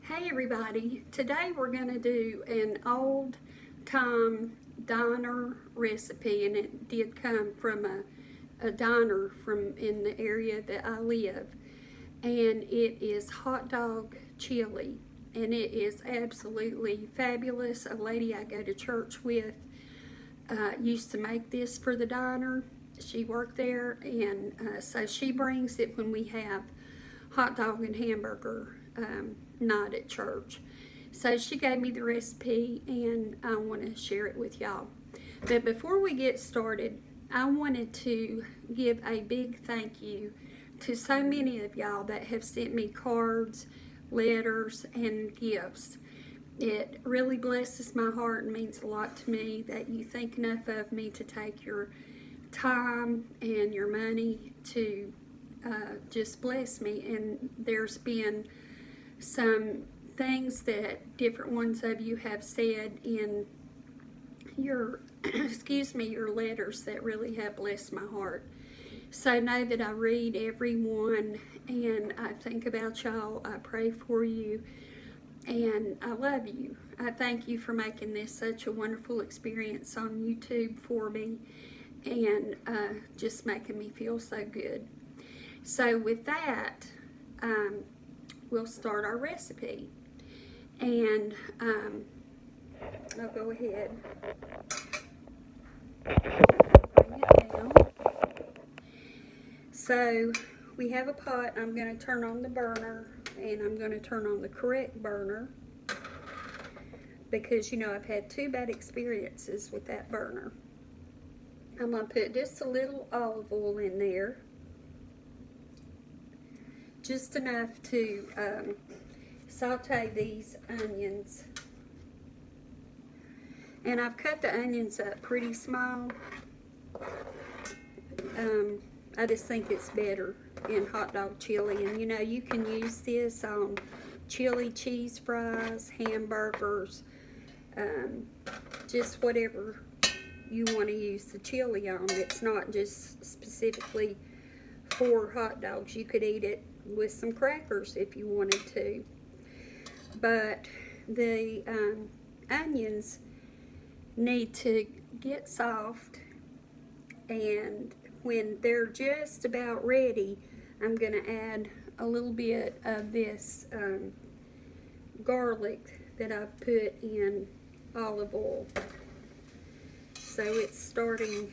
Hey everybody, today we're going to do an old time diner recipe, and it did come from a diner from in the area that I live, and it is hot dog chili, and it is absolutely fabulous. A lady I go to church with used to make this for the diner. She worked there, and so she brings it when we have hot dog and hamburger night at church. So she gave me the recipe, and I want to share it with y'all. But before we get started, I wanted to give a big thank you to so many of y'all that have sent me cards, letters, and gifts. It really blesses my heart and means a lot to me that you think enough of me to take your time and your money to just bless me. And there's been some things that different ones of you have said in your your letters that really have blessed my heart. So know that I read every one, and I think about y'all. I pray for you, and I love you. I thank you for making this such a wonderful experience on YouTube for me, and just making me feel so good. So with that, we'll start our recipe, and I'll go ahead, bring it down. So we have a pot. I'm going to turn on the burner, and I'm going to turn on the correct burner because you know I've had two bad experiences with that burner. I'm going to put just a little olive oil in there, just enough to saute these onions. And I've cut the onions up pretty small. I just think it's better in hot dog chili. And you know, you can use this on chili cheese fries, hamburgers, just whatever you want to use the chili on. It's not just specifically for hot dogs. You could eat it with some crackers if you wanted to. But the onions need to get soft, and when they're just about ready, I'm going to add a little bit of this garlic that I've put in olive oil. So it's starting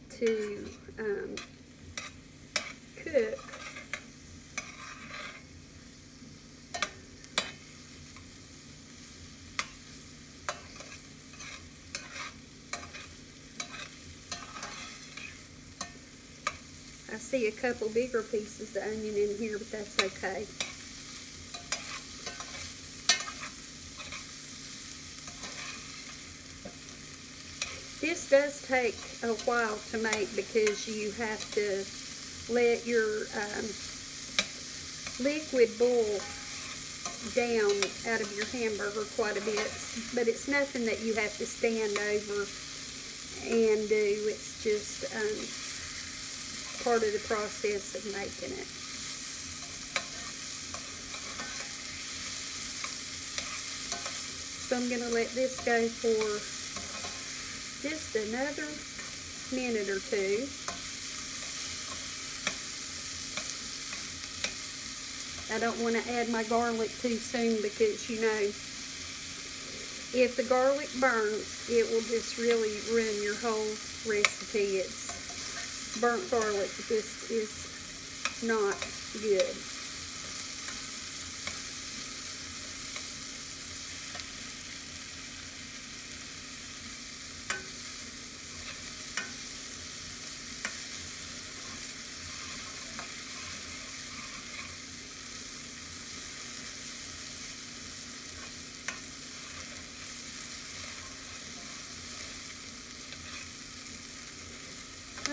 to cook. I see a couple bigger pieces of onion in here, but that's okay. This does take a while to make because you have to let your liquid boil down out of your hamburger quite a bit, but it's nothing that you have to stand over and do. It's just part of the process of making it. So I'm going to let this go for just another minute or two. I don't want to add my garlic too soon because, you know, if the garlic burns, it will just really ruin your whole recipe. It's burnt garlic just is not good.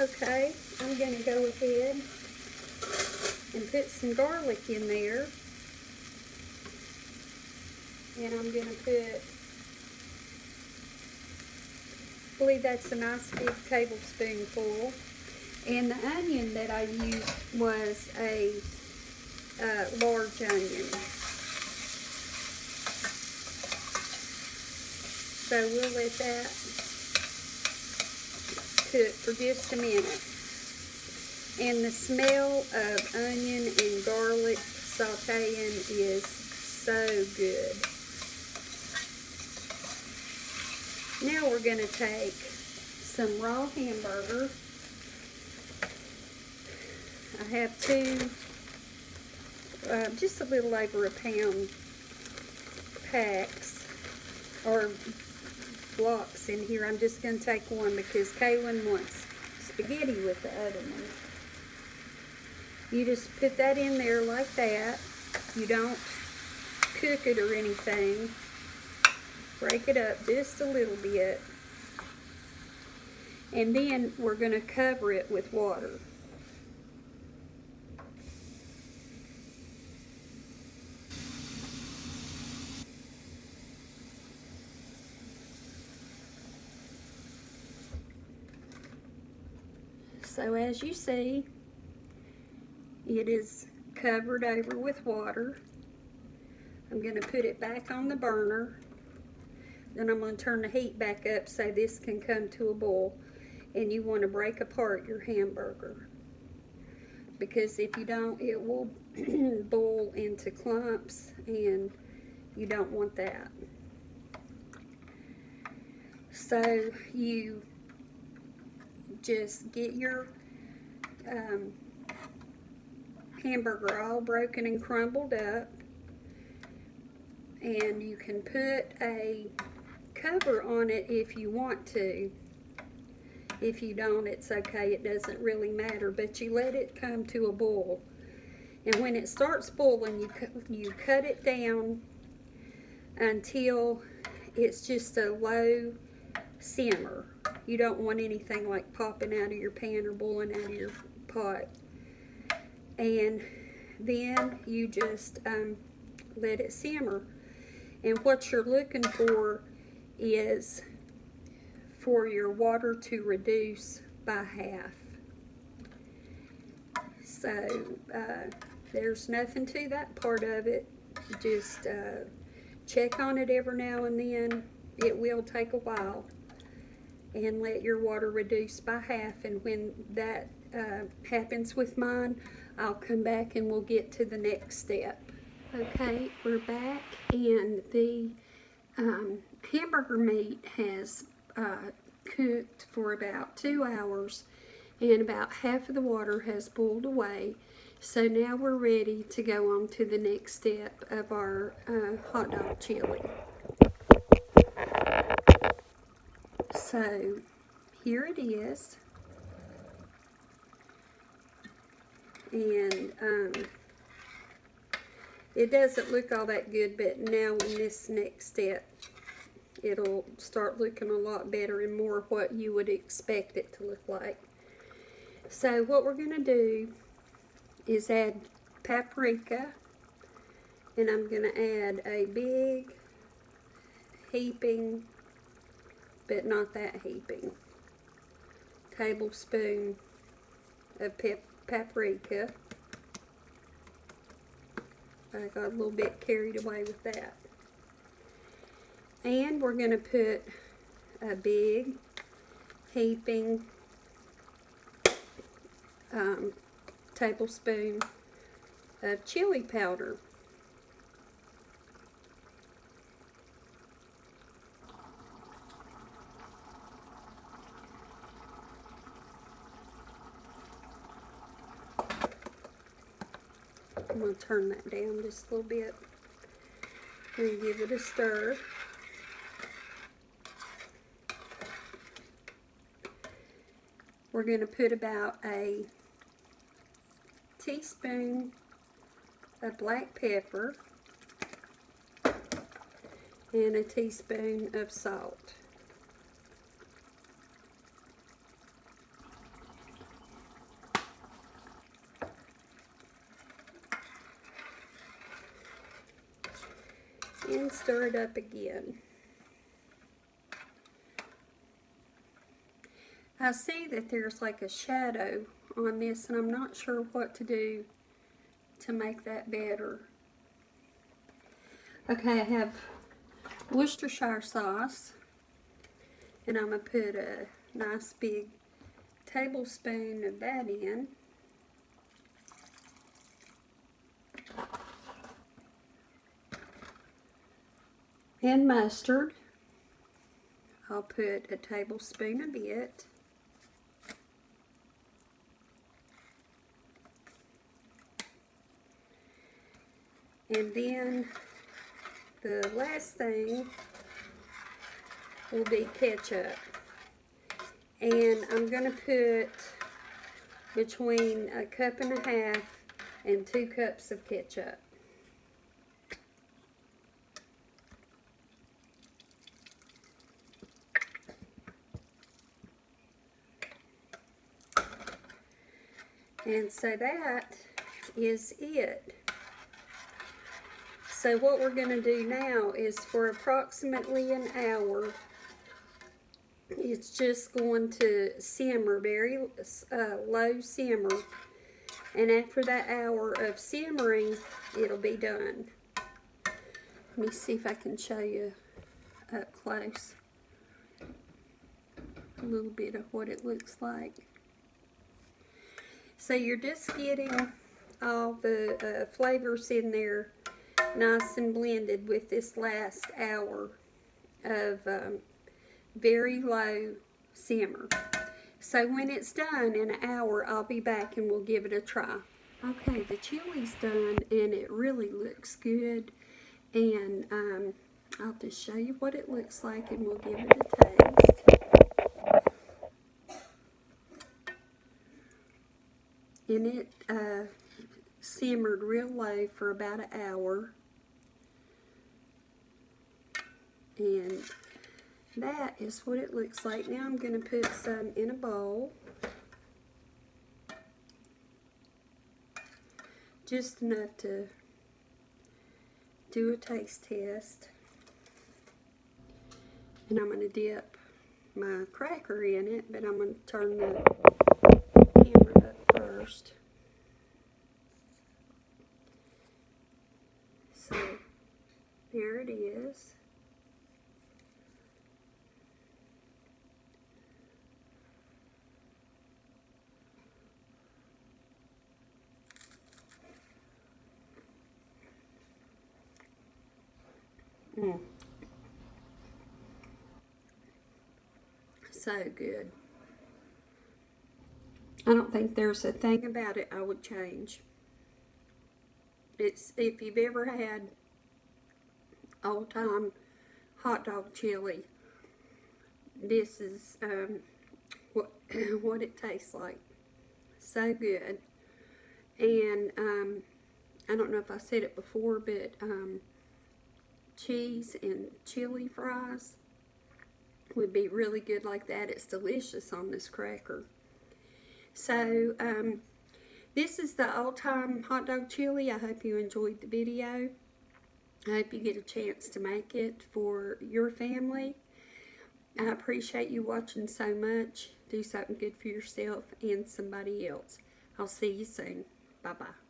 Okay, I'm going to go ahead and put some garlic in there. And I'm going to put, I believe that's a nice big tablespoonful. And the onion that I used was a large onion. So we'll let that cook for just a minute. And the smell of onion and garlic sauteing is so good. Now we're going to take some raw hamburger. I have two, just a little over a pound packs, or blocks in here. I'm just going to take one because Kaylin wants spaghetti with the other one. You just put that in there like that. You don't cook it or anything. Break it up just a little bit. And then we're going to cover it with water. So as you see, it is covered over with water. I'm going to put it back on the burner. Then I'm going to turn the heat back up so this can come to a boil. And you want to break apart your hamburger, because if you don't, it will boil into clumps, and you don't want that. So you just get your hamburger all broken and crumbled up, and you can put a cover on it if you want to. If you don't, it's okay, it doesn't really matter, but you let it come to a boil. And when it starts boiling, you cut it down until it's just a low simmer. You don't want anything like popping out of your pan or boiling out of your pot. And then you just let it simmer. And what you're looking for is for your water to reduce by half. So there's nothing to that part of it. Just check on it every now and then. It will take a while. And let your water reduce by half. And when that happens with mine, I'll come back and we'll get to the next step. Okay, we're back, and the hamburger meat has cooked for about 2 hours, and about half of the water has boiled away. So now we're ready to go on to the next step of our hot dog chili. So here it is, and it doesn't look all that good, but now in this next step it'll start looking a lot better and more what you would expect it to look like. So what we're going to do is add paprika, and I'm going to add a big heaping, but not that heaping, tablespoon of paprika. I got a little bit carried away with that. And we're going to put a big heaping tablespoon of chili powder. I'm going to turn that down just a little bit and give it a stir. We're going to put about a teaspoon of black pepper and a teaspoon of salt. And stir it up again. I see that there's like a shadow on this, and I'm not sure what to do to make that better. Okay, I have Worcestershire sauce, and I'm going to put a nice big tablespoon of that in. And mustard, I'll put a tablespoon of it. And then the last thing will be ketchup. And I'm going to put between 1.5 cups and 2 cups of ketchup. And so that is it. So what we're going to do now is for approximately an hour, it's just going to simmer, very low simmer. And after that hour of simmering, it'll be done. Let me see if I can show you up close a little bit of what it looks like. So you're just getting all the flavors in there nice and blended with this last hour of very low simmer. So when it's done in an hour, I'll be back and we'll give it a try. Okay, the chili's done and it really looks good. And I'll just show you what it looks like and we'll give it a taste. And it simmered real low for about an hour. And that is what it looks like. Now I'm going to put some in a bowl. Just enough to do a taste test. And I'm going to dip my cracker in it, but I'm going to turn the camera up first. So there it is. So good. I don't think there's a thing about it I would change. It's, if you've ever had all-time hot dog chili, this is what what it tastes like. So good. And I don't know if I said it before, but cheese and chili fries would be really good like that. It's delicious on this cracker. So this is the all-time hot dog chili. I hope you enjoyed the video. I hope you get a chance to make it for your family. I appreciate you watching so much. Do something good for yourself and somebody else. I'll see you soon. Bye-bye.